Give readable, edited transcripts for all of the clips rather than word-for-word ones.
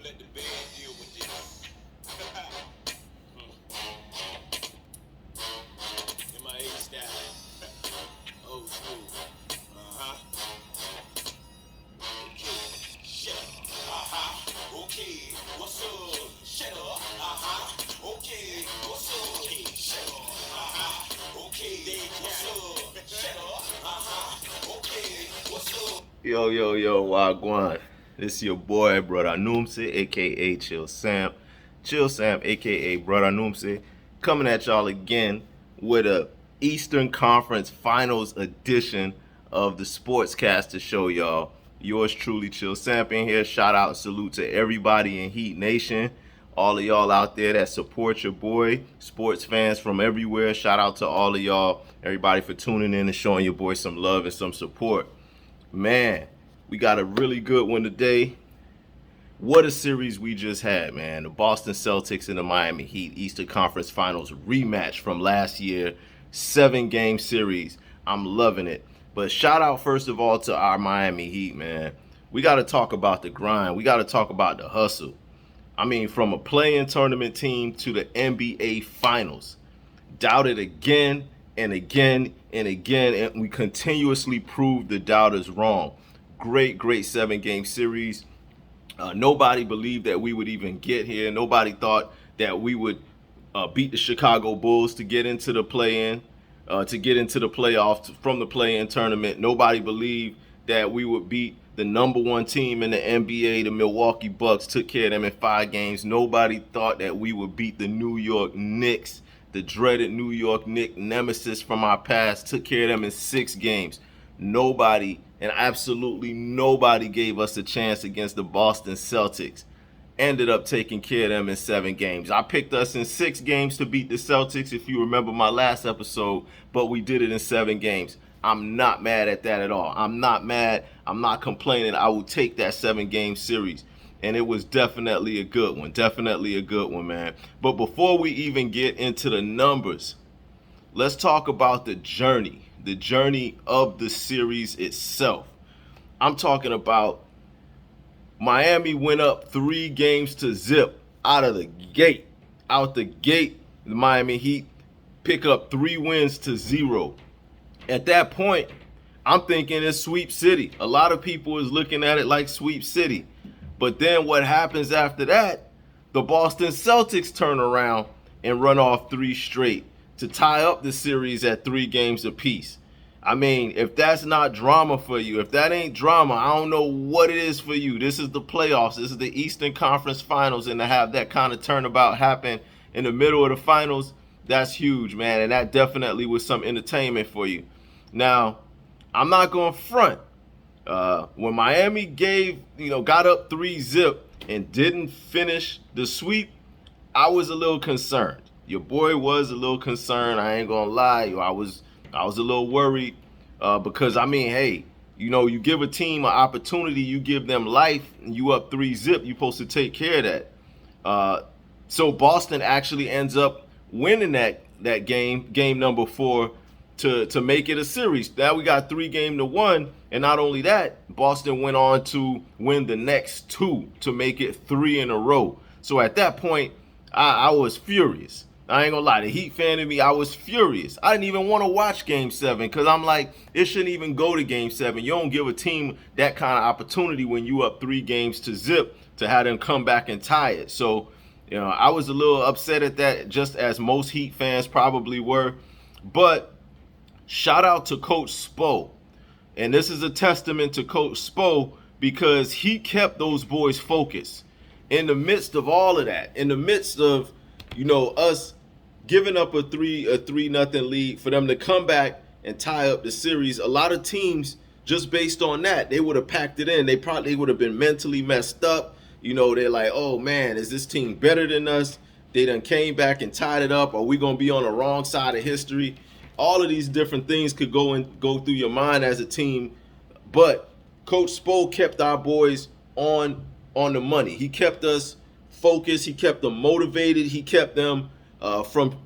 let the band deal with this. MIA style. Old school. Okay. Shut up. Okay. What's up? Shut up. Okay. What's up? Shut up. Okay. What's up? Shut up. Okay. What's up? Yo, Wagwan. This your boy, Brother Noomse, aka Chill Sam. Chill Sam, aka Brother Noomse, coming at y'all again with a Eastern Conference Finals edition of the Sportscaster Show, y'all. Yours truly, Chill Sam, in here. Shout out and salute to everybody in Heat Nation. All of y'all out there that support your boy, sports fans from everywhere. Shout out to all of y'all, everybody for tuning in and showing your boy some love and some support. Man, we got a really good one today. What a series we just had, man. The Boston Celtics and the Miami Heat Eastern Conference Finals rematch from last year. 7-game series. I'm loving it. But shout out first of all to our Miami Heat, man. We got to talk about the grind. We got to talk about the hustle. I mean, from a play-in tournament team to the NBA Finals. Doubted again and again and again, and we continuously proved the doubters wrong. Great 7-game series. Nobody believed that we would even get here. Nobody thought that we would beat the Chicago Bulls to get into the play-in, to get into the playoffs from the play-in tournament. Nobody believed that we would beat the number one team in the NBA, the Milwaukee Bucks. Took care of them in 5 games. Nobody thought that we would beat the New York Knicks, the dreaded New York Knicks nemesis from our past. Took care of them in 6 games. Nobody, and absolutely nobody, gave us a chance against the Boston Celtics. Ended up taking care of them in 7 games. I picked us in 6 games to beat the Celtics, if you remember my last episode, but we did it in 7 games. I'm not mad at that at all. I'm not mad. I'm not complaining. I will take that 7-game series. And it was definitely a good one. Definitely a good one, man. But before we even get into the numbers, let's talk about the journey of the series itself. I'm talking about Miami went up 3-0 out of the gate. Out the gate, the Miami Heat pick up 3 wins to 0. At that point, I'm thinking it's Sweep City. A lot of people is looking at it like Sweep City. But then what happens after that? The Boston Celtics turn around and run off 3 straight to tie up the series at 3 games apiece. I mean, if that's not drama for you, if that ain't drama, I don't know what it is for you. This is the playoffs. This is the Eastern Conference Finals, and to have that kind of turnabout happen in the middle of the finals, that's huge, man. And that definitely was some entertainment for you. Now, I'm not going to front. When Miami got up 3-0 and didn't finish the sweep, I was a little concerned. Your boy was a little concerned. I ain't gonna lie. I was a little worried because, I mean, hey, you give a team an opportunity, you give them life, and you up 3-0, you're supposed to take care of that. So Boston actually ends up winning that game number 4, to make it a series. Now we got 3-1, and not only that, Boston went on to win the next 2 to make it 3 in a row. So at that point, I was furious. I ain't gonna lie, the Heat fan in me, I was furious. I didn't even want to watch Game 7 because I'm like, it shouldn't even go to Game 7. You don't give a team that kind of opportunity when you up 3-0 to have them come back and tie it. So, I was a little upset at that, just as most Heat fans probably were. But shout out to Coach Spo. And this is a testament to Coach Spo because he kept those boys focused in the midst of all of that, in the midst of, us giving up a 3-0 lead, for them to come back and tie up the series. A lot of teams, just based on that, they would have packed it in. They probably would have been mentally messed up. They're like, oh man, is this team better than us? They done came back and tied it up. Are we going to be on the wrong side of history? All of these different things could go through your mind as a team. But Coach Spo kept our boys on the money. He kept us focused. He kept them motivated. He kept them from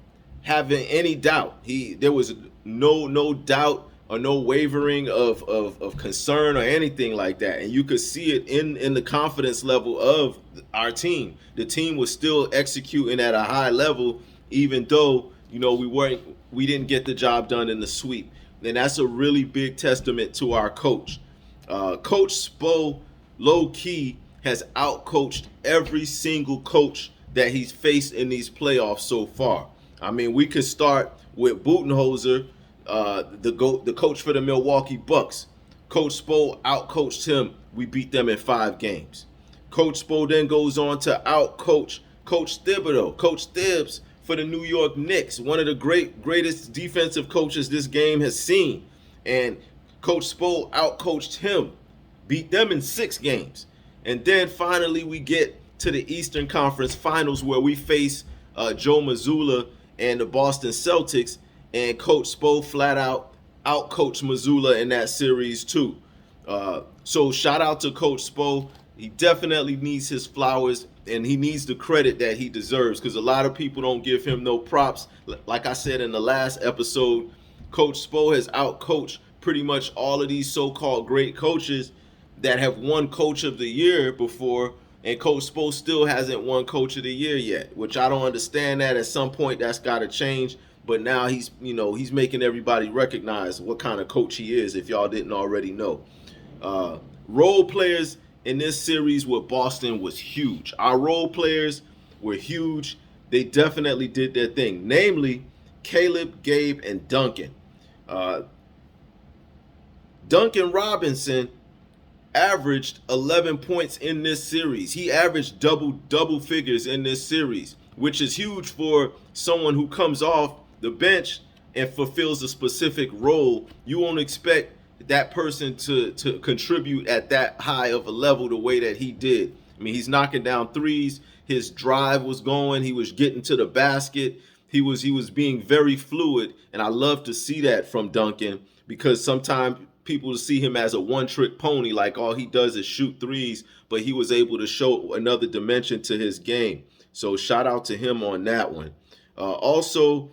having any doubt. There was no doubt or no wavering of concern or anything like that. And you could see it in the confidence level of our team. The team was still executing at a high level, even though, we didn't get the job done in the sweep. And that's a really big testament to our coach. Coach Spo, low key, has outcoached every single coach that he's faced in these playoffs so far. I mean, we could start with Budenholzer, the coach for the Milwaukee Bucks. Coach Spo outcoached him. We beat them in 5 games. Coach Spo then goes on to outcoach Coach Thibodeau, Coach Thibs for the New York Knicks, one of the greatest defensive coaches this game has seen. And Coach Spo outcoached him, beat them in 6 games. And then finally we get to the Eastern Conference Finals where we face Joe Mazzulla and the Boston Celtics, and Coach Spo flat out outcoached Mazzulla in that series too. So shout out to Coach Spo. He definitely needs his flowers, and he needs the credit that he deserves, because a lot of people don't give him no props. Like I said in the last episode, Coach Spo has outcoached pretty much all of these so-called great coaches that have won Coach of the Year before, and Coach Spo still hasn't won Coach of the Year yet, which I don't understand. That at some point that's got to change. But now he's making everybody recognize what kind of coach he is, if y'all didn't already know. Role players in this series with Boston was huge. Our role players were huge. They definitely did their thing. Namely, Caleb, Gabe, and Duncan. Duncan Robinson averaged 11 points in this series. He averaged double figures in this series, which is huge for someone who comes off the bench and fulfills a specific role. You won't expect that person to contribute at that high of a level the way that he did. I mean, he's knocking down threes. His drive was going. He was getting to the basket. He was being very fluid, and I love to see that from Duncan, because sometimes people see him as a one-trick pony, like all he does is shoot threes, but he was able to show another dimension to his game. So shout out to him on that one. Also,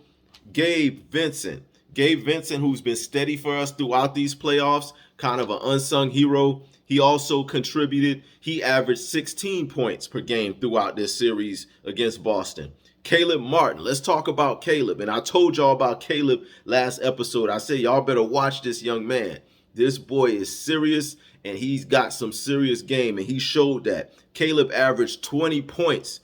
Gabe Vincent, who's been steady for us throughout these playoffs, kind of an unsung hero. He also contributed. He averaged 16 points per game throughout this series against Boston. Caleb Martin, let's talk about Caleb. And I told y'all about Caleb last episode. I said, y'all better watch this young man. This boy is serious, and he's got some serious game, and he showed that. Caleb averaged 20 points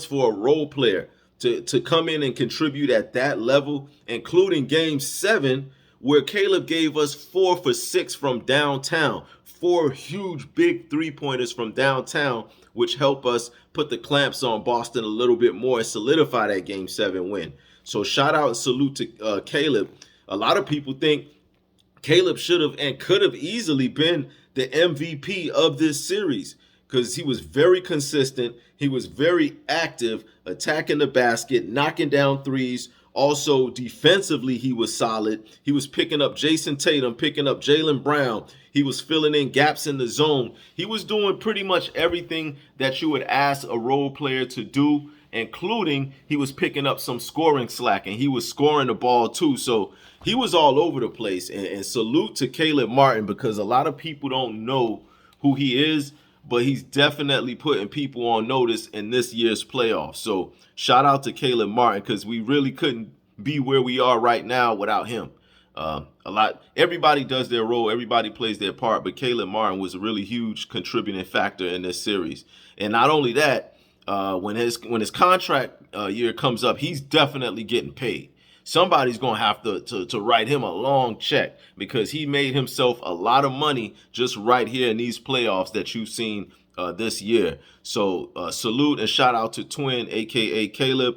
for a role player to come in and contribute at that level, including Game 7, where Caleb gave us 4 for 6 from downtown. 4 huge, big three-pointers from downtown, which help us put the clamps on Boston a little bit more and solidify that Game 7 win. So shout out and salute to Caleb. A lot of people think Caleb should have and could have easily been the MVP of this series, because he was very consistent. He was very active, attacking the basket, knocking down threes. Also, defensively, he was solid. He was picking up Jason Tatum, picking up Jaylen Brown. He was filling in gaps in the zone. He was doing pretty much everything that you would ask a role player to do, including he was picking up some scoring slack, and he was scoring the ball too. So he was all over the place. And salute to Caleb Martin, because a lot of people don't know who he is, but he's definitely putting people on notice in this year's playoffs. So shout out to Caleb Martin, because we really couldn't be where we are right now without him. Everybody does their role, everybody plays their part, but Caleb Martin was a really huge contributing factor in this series. And not only that, when his contract year comes up, he's definitely getting paid. Somebody's going to have to write him a long check, because he made himself a lot of money just right here in these playoffs that you've seen this year. So salute and shout out to Twin, a.k.a. Caleb.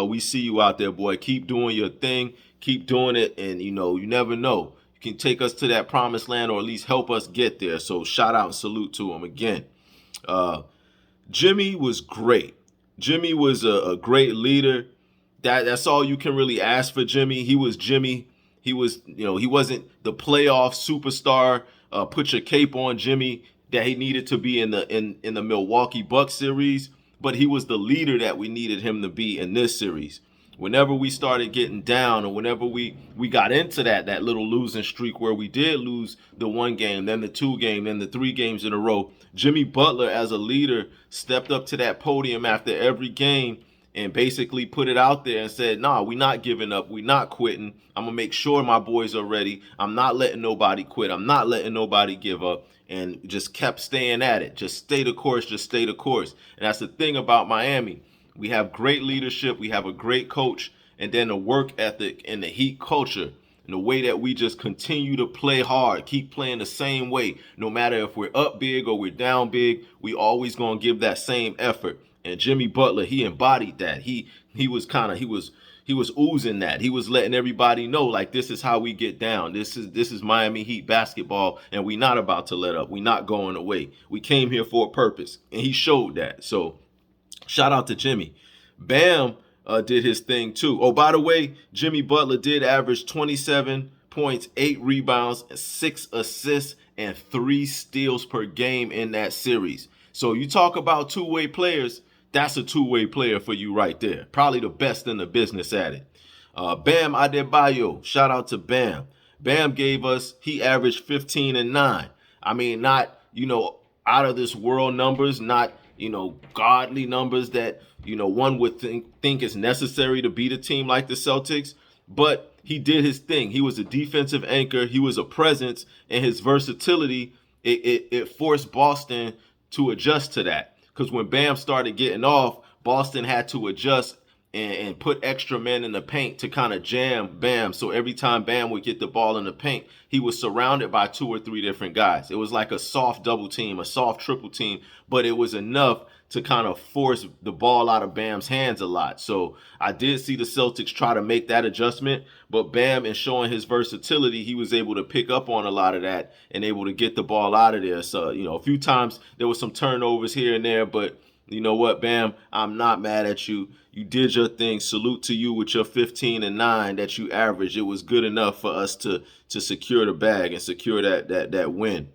We see you out there, boy. Keep doing your thing. Keep doing it, and you never know. You can take us to that promised land, or at least help us get there. So shout out and salute to him again. Jimmy was great. Jimmy was a great leader. That's all you can really ask for Jimmy. He was Jimmy. He was, he wasn't the playoff superstar, put your cape on Jimmy that he needed to be in the Milwaukee Bucks series, but he was the leader that we needed him to be in this series. whenever we started getting down, or whenever we got into that little losing streak where we did lose the one game, then the two game, then the 3 games in a row, Jimmy Butler as a leader stepped up to that podium after every game and basically put it out there and said, nah, we're not giving up. We're not quitting. I'm going to make sure my boys are ready. I'm not letting nobody quit. I'm not letting nobody give up. And just kept staying at it. Just stay the course. Just stay the course. And that's the thing about Miami. We have great leadership. We have a great coach. And then the work ethic and the Heat culture. And the way that we just continue to play hard, keep playing the same way. No matter if we're up big or we're down big, we always going to give that same effort. And Jimmy Butler, he embodied that. He was oozing that. He was letting everybody know, like, this is how we get down. This is Miami Heat basketball, and we not about to let up. We not going away. We came here for a purpose, and he showed that. So shout out to Jimmy. Bam did his thing too. Oh, by the way, Jimmy Butler did average 27 points, 8 rebounds, 6 assists, and 3 steals per game in that series. So you talk about two-way players. That's a two-way player for you right there. Probably the best in the business at it. Bam Adebayo, shout out to Bam. Bam he averaged 15 and 9. I mean, not, out of this world numbers, not, godly numbers that, one would think is necessary to beat a team like the Celtics. But he did his thing. He was a defensive anchor. He was a presence, and his versatility, it forced Boston to adjust to that. Because when Bam started getting off, Boston had to adjust and put extra men in the paint to kind of jam Bam. So every time Bam would get the ball in the paint, he was surrounded by 2 or 3 different guys. It was like a soft double team, a soft triple team, but it was enough to kind of force the ball out of Bam's hands a lot. So I did see the Celtics try to make that adjustment, but Bam, in showing his versatility, he was able to pick up on a lot of that and able to get the ball out of there. So, a few times there was some turnovers here and there, but you know what, Bam, I'm not mad at you. You did your thing. Salute to you with your 15 and 9 that you averaged. It was good enough for us to secure the bag and secure that win.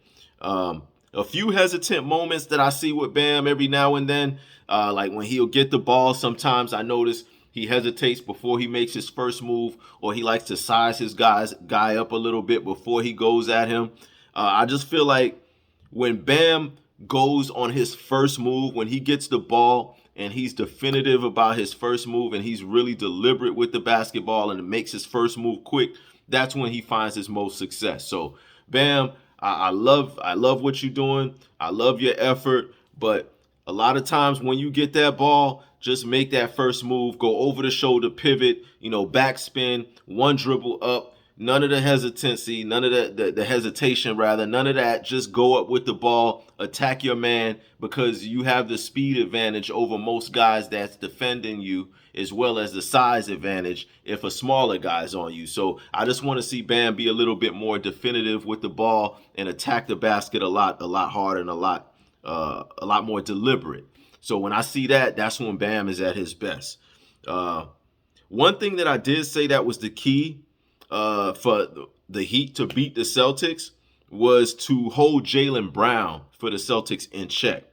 A few hesitant moments that I see with Bam every now and then, like when he'll get the ball, sometimes I notice he hesitates before he makes his first move, or he likes to size his guy up a little bit before he goes at him. I just feel like when Bam goes on his first move, when he gets the ball and he's definitive about his first move and he's really deliberate with the basketball and makes his first move quick, that's when he finds his most success. So Bam, I love what you're doing. I love your effort, but a lot of times when you get that ball, just make that first move, go over the shoulder pivot, backspin, one dribble up. None of the hesitancy, none of the hesitation, rather, none of that. Just go up with the ball, attack your man, because you have the speed advantage over most guys that's defending you, as well as the size advantage if a smaller guy's on you. So I just want to see Bam be a little bit more definitive with the ball and attack the basket a lot harder and a lot more deliberate. So when I see that, that's when Bam is at his best. One thing that I did say that was the key for the Heat to beat the Celtics was to hold Jaylen Brown for the Celtics in check.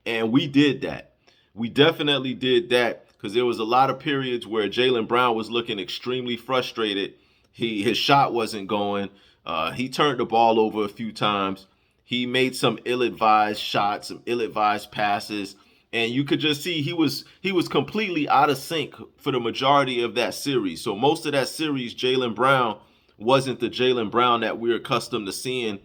And we did that. We definitely did that, because there was a lot of periods where Jaylen Brown was looking extremely frustrated. His shot wasn't going. He turned the ball over a few times. He made some ill-advised shots, some ill-advised passes. And you could just see he was completely out of sync for the majority of that series. So most of that series, Jaylen Brown wasn't the Jaylen Brown that we're accustomed to seeing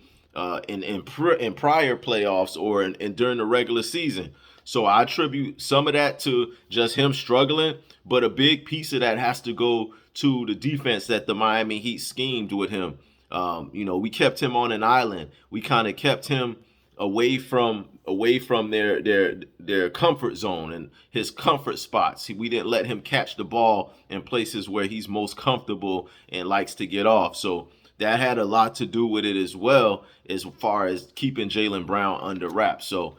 in prior playoffs or during the regular season. So I attribute some of that to just him struggling, but a big piece of that has to go to the defense that the Miami Heat schemed with him. We kept him on an island. We kind of kept him away from their comfort zone and his comfort spots. We didn't let him catch the ball in places where he's most comfortable and likes to get off. So that had a lot to do with it as well, as far as keeping Jaylen Brown under wraps. So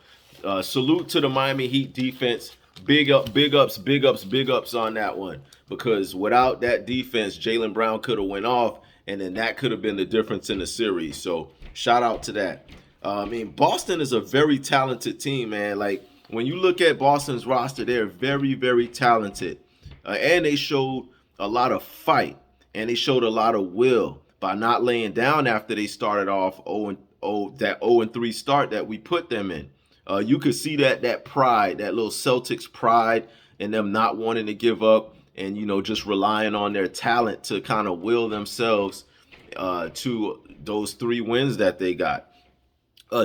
salute to the Miami Heat defense. Big ups on that one, because without that defense, Jaylen Brown could have went off, and then that could have been the difference in the series. So shout out to that. Boston is a very talented team, man. Like, when you look at Boston's roster, they're very, very talented. And they showed a lot of fight, and they showed a lot of will by not laying down after they started off 0 that 0-3 start that we put them in. You could see that pride, that little Celtics pride, and them not wanting to give up, and just relying on their talent to kind of will themselves to those 3 wins that they got.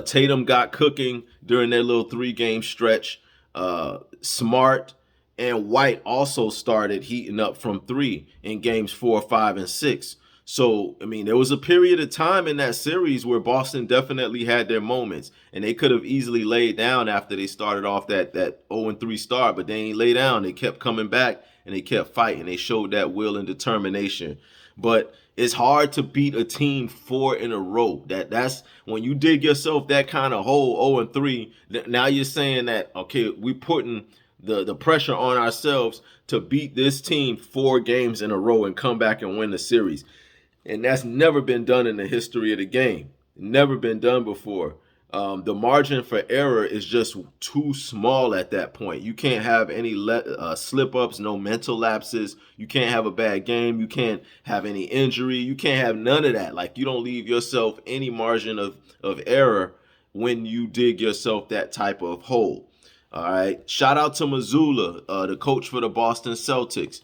Tatum got cooking during their little 3-game stretch. Smart and White also started heating up from 3 in games 4, 5, and 6. So, I mean, there was a period of time in that series where Boston definitely had their moments, and they could have easily laid down after they started off that 0-3 start, but they ain't lay down. They kept coming back, and they kept fighting. They showed that will and determination. But it's hard to beat a team 4 in a row. That's when you dig yourself that kind of hole, 0-3. Now you're saying that, okay, we putting the pressure on ourselves to beat this team 4 games in a row and come back and win the series. And that's never been done in the history of the game. Never been done before. The margin for error is just too small at that point. You can't have any slip-ups, no mental lapses. You can't have a bad game. You can't have any injury. You can't have none of that. Like, you don't leave yourself any margin of error when you dig yourself that type of hole. All right. Shout out to Mazzulla, the coach for the Boston Celtics.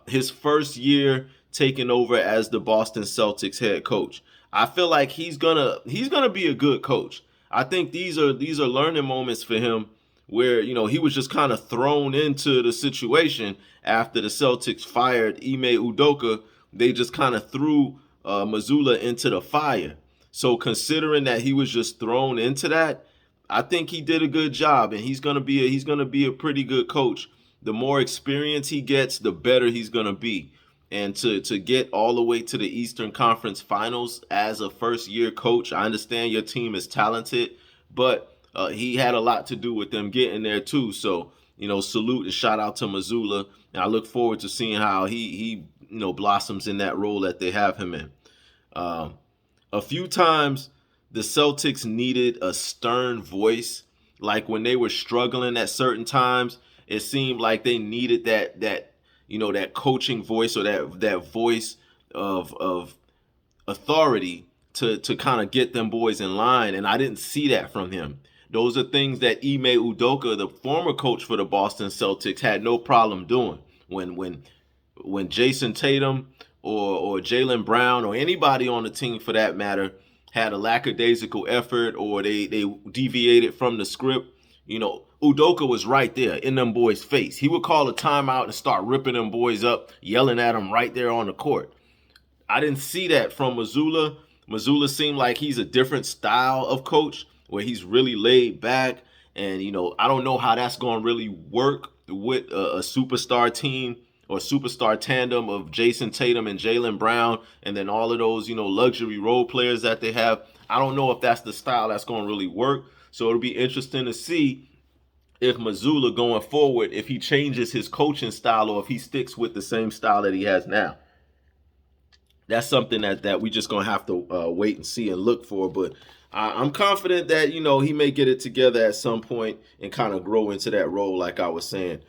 His first year taking over as the Boston Celtics head coach. I feel like he's gonna be a good coach. I think these are learning moments for him where he was just kind of thrown into the situation after the Celtics fired Ime Udoka. They just kind of threw Mazzulla into the fire. So considering that he was just thrown into that, I think he did a good job, and he's gonna be a pretty good coach. The more experience he gets, the better he's gonna be. And to get all the way to the Eastern Conference Finals as a first-year coach, I understand your team is talented, but he had a lot to do with them getting there too. So, salute and shout out to Mazzulla. And I look forward to seeing how he blossoms in that role that they have him in. A few times, the Celtics needed a stern voice. Like when they were struggling at certain times, it seemed like they needed that coaching voice, or that voice of authority to kind of get them boys in line. And I didn't see that from him. Those are things that Ime Udoka, the former coach for the Boston Celtics, had no problem doing. When Jason Tatum or Jaylen Brown or anybody on the team for that matter had a lackadaisical effort, or they deviated from the script, Udoka was right there in them boys' face. He would call a timeout and start ripping them boys up, yelling at them right there on the court. I didn't see that from Mazzulla. Mazzulla seemed like he's a different style of coach where he's really laid back. And, I don't know how that's going to really work with a superstar team or superstar tandem of Jason Tatum and Jaylen Brown, and then all of those, luxury role players that they have. I don't know if that's the style that's going to really work. So it'll be interesting to see if Mazzulla going forward, if he changes his coaching style or if he sticks with the same style that he has now. That's something that we just going to have to wait and see and look for. But I'm confident that, he may get it together at some point and kind of grow into that role like I was saying.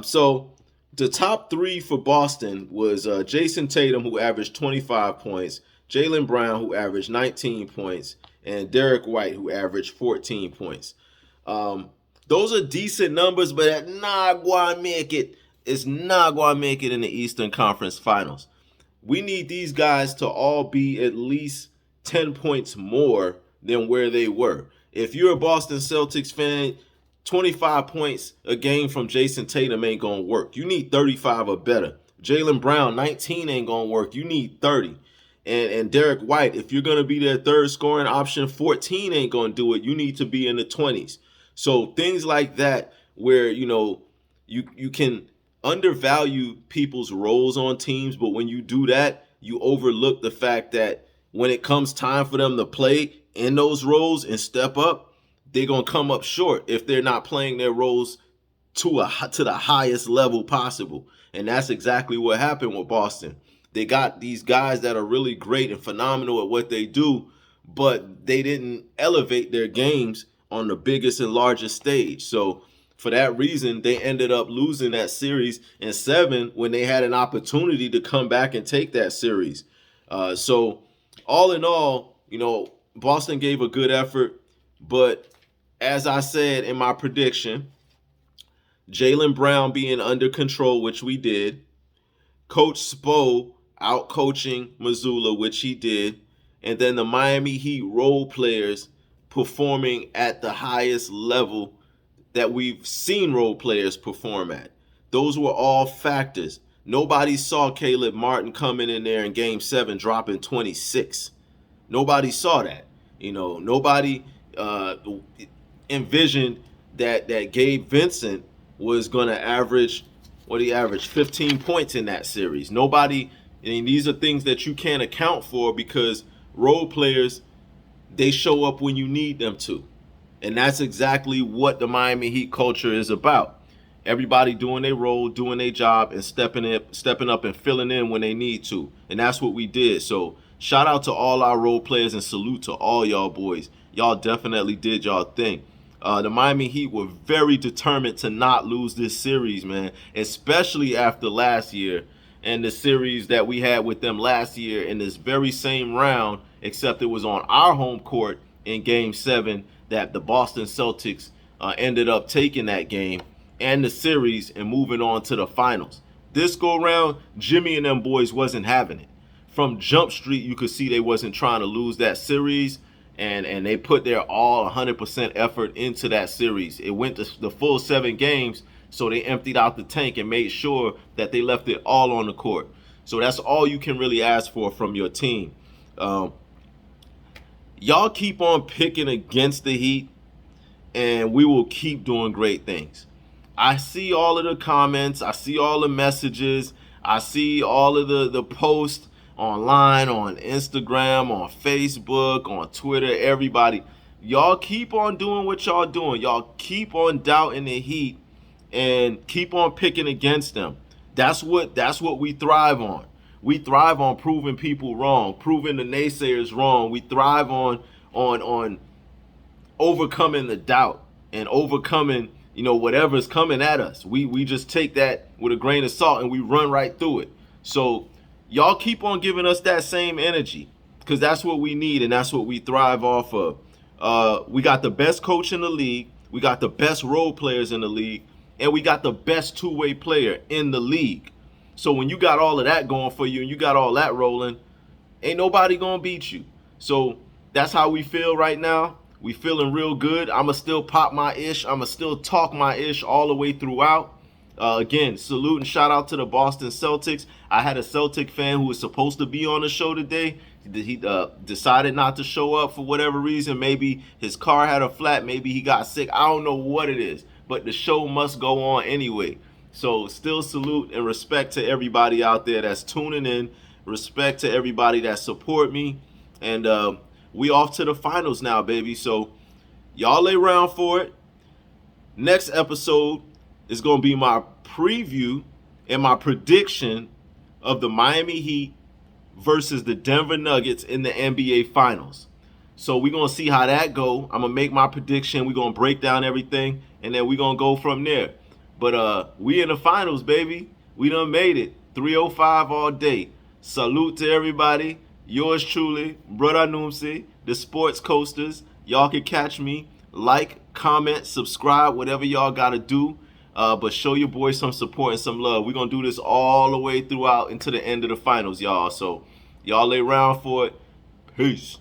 So the top 3 for Boston was Jason Tatum, who averaged 25 points, Jaylen Brown, who averaged 19 points, and Derek White, who averaged 14 points. Those are decent numbers, but it's not going to make it. It's not going to make it in the Eastern Conference Finals. We need these guys to all be at least 10 points more than where they were. If you're a Boston Celtics fan, 25 points a game from Jason Tatum ain't going to work. You need 35 or better. Jaylen Brown, 19 ain't going to work. You need 30. And Derek White, if you're going to be their third scoring option, 14 ain't going to do it. You need to be in the 20s. So things like that where, you can undervalue people's roles on teams, but when you do that, you overlook the fact that when it comes time for them to play in those roles and step up, they're going to come up short if they're not playing their roles to the highest level possible. And that's exactly what happened with Boston. They got these guys that are really great and phenomenal at what they do, but they didn't elevate their games on the biggest and largest stage. So For that reason, they ended up losing that series in 7 when they had an opportunity to come back and take that series. So all in all, Boston gave a good effort, but as I said in my prediction, Jaylen Brown being under control, which we did, Coach Spo out coaching Missoula, which he did, and then the Miami Heat role players performing at the highest level that we've seen role players perform at. Those were all factors. Nobody saw Caleb Martin coming in there in Game 7 dropping 26. Nobody saw that. Nobody envisioned that Gabe Vincent was going to average, what he averaged, 15 points in that series. Nobody, these are things that you can't account for because role players, they show up when you need them to. And that's exactly what the Miami Heat culture is about. Everybody doing their role, doing their job, and stepping up and filling in when they need to. And that's what we did. So shout out to all our role players and salute to all y'all boys. Y'all definitely did y'all thing. The Miami Heat were very determined to not lose this series, man, especially after last year and the series that we had with them last year in this very same round, except it was on our home court in Game 7 that the Boston Celtics ended up taking that game and the series and moving on to the finals. This go round, Jimmy and them boys wasn't having it. From Jump Street, you could see they wasn't trying to lose that series, and they put their all 100% effort into that series. It went to the full 7 games, so they emptied out the tank and made sure that they left it all on the court. So that's all you can really ask for from your team. Y'all keep on picking against the Heat, and we will keep doing great things. I see all of the comments. I see all the messages. I see all of the posts online, on Instagram, on Facebook, on Twitter, everybody. Y'all keep on doing what y'all doing. Y'all keep on doubting the Heat and keep on picking against them. That's what we thrive on. We thrive on proving people wrong, proving the naysayers wrong. We thrive on overcoming the doubt and overcoming, whatever's coming at us. We just take that with a grain of salt and we run right through it. So y'all keep on giving us that same energy because that's what we need and that's what we thrive off of. We got the best coach in the league. We got the best role players in the league. And we got the best two-way player in the league. So when you got all of that going for you and you got all that rolling, ain't nobody going to beat you. So that's how we feel right now. We feeling real good. I'm going to still pop my ish. I'm going to still talk my ish all the way throughout. Again, salute and shout out to the Boston Celtics. I had a Celtic fan who was supposed to be on the show today. He decided not to show up for whatever reason. Maybe his car had a flat. Maybe he got sick. I don't know what it is. But the show must go on anyway. So still salute and respect to everybody out there that's tuning in. Respect to everybody that support me. And we off to the finals now, baby. So y'all lay around for it. Next episode is going to be my preview and my prediction of the Miami Heat versus the Denver Nuggets in the NBA Finals. So we're going to see how that go. I'm going to make my prediction. We're going to break down everything, and then we're going to go from there. But we in the finals, baby. We done made it. 305 all day. Salute to everybody. Yours truly, Brother Numsi, the Sports Coasters. Y'all can catch me. Like, comment, subscribe, whatever y'all got to do. But show your boys some support and some love. We're going to do this all the way throughout into the end of the finals, y'all. So y'all lay around for it. Peace.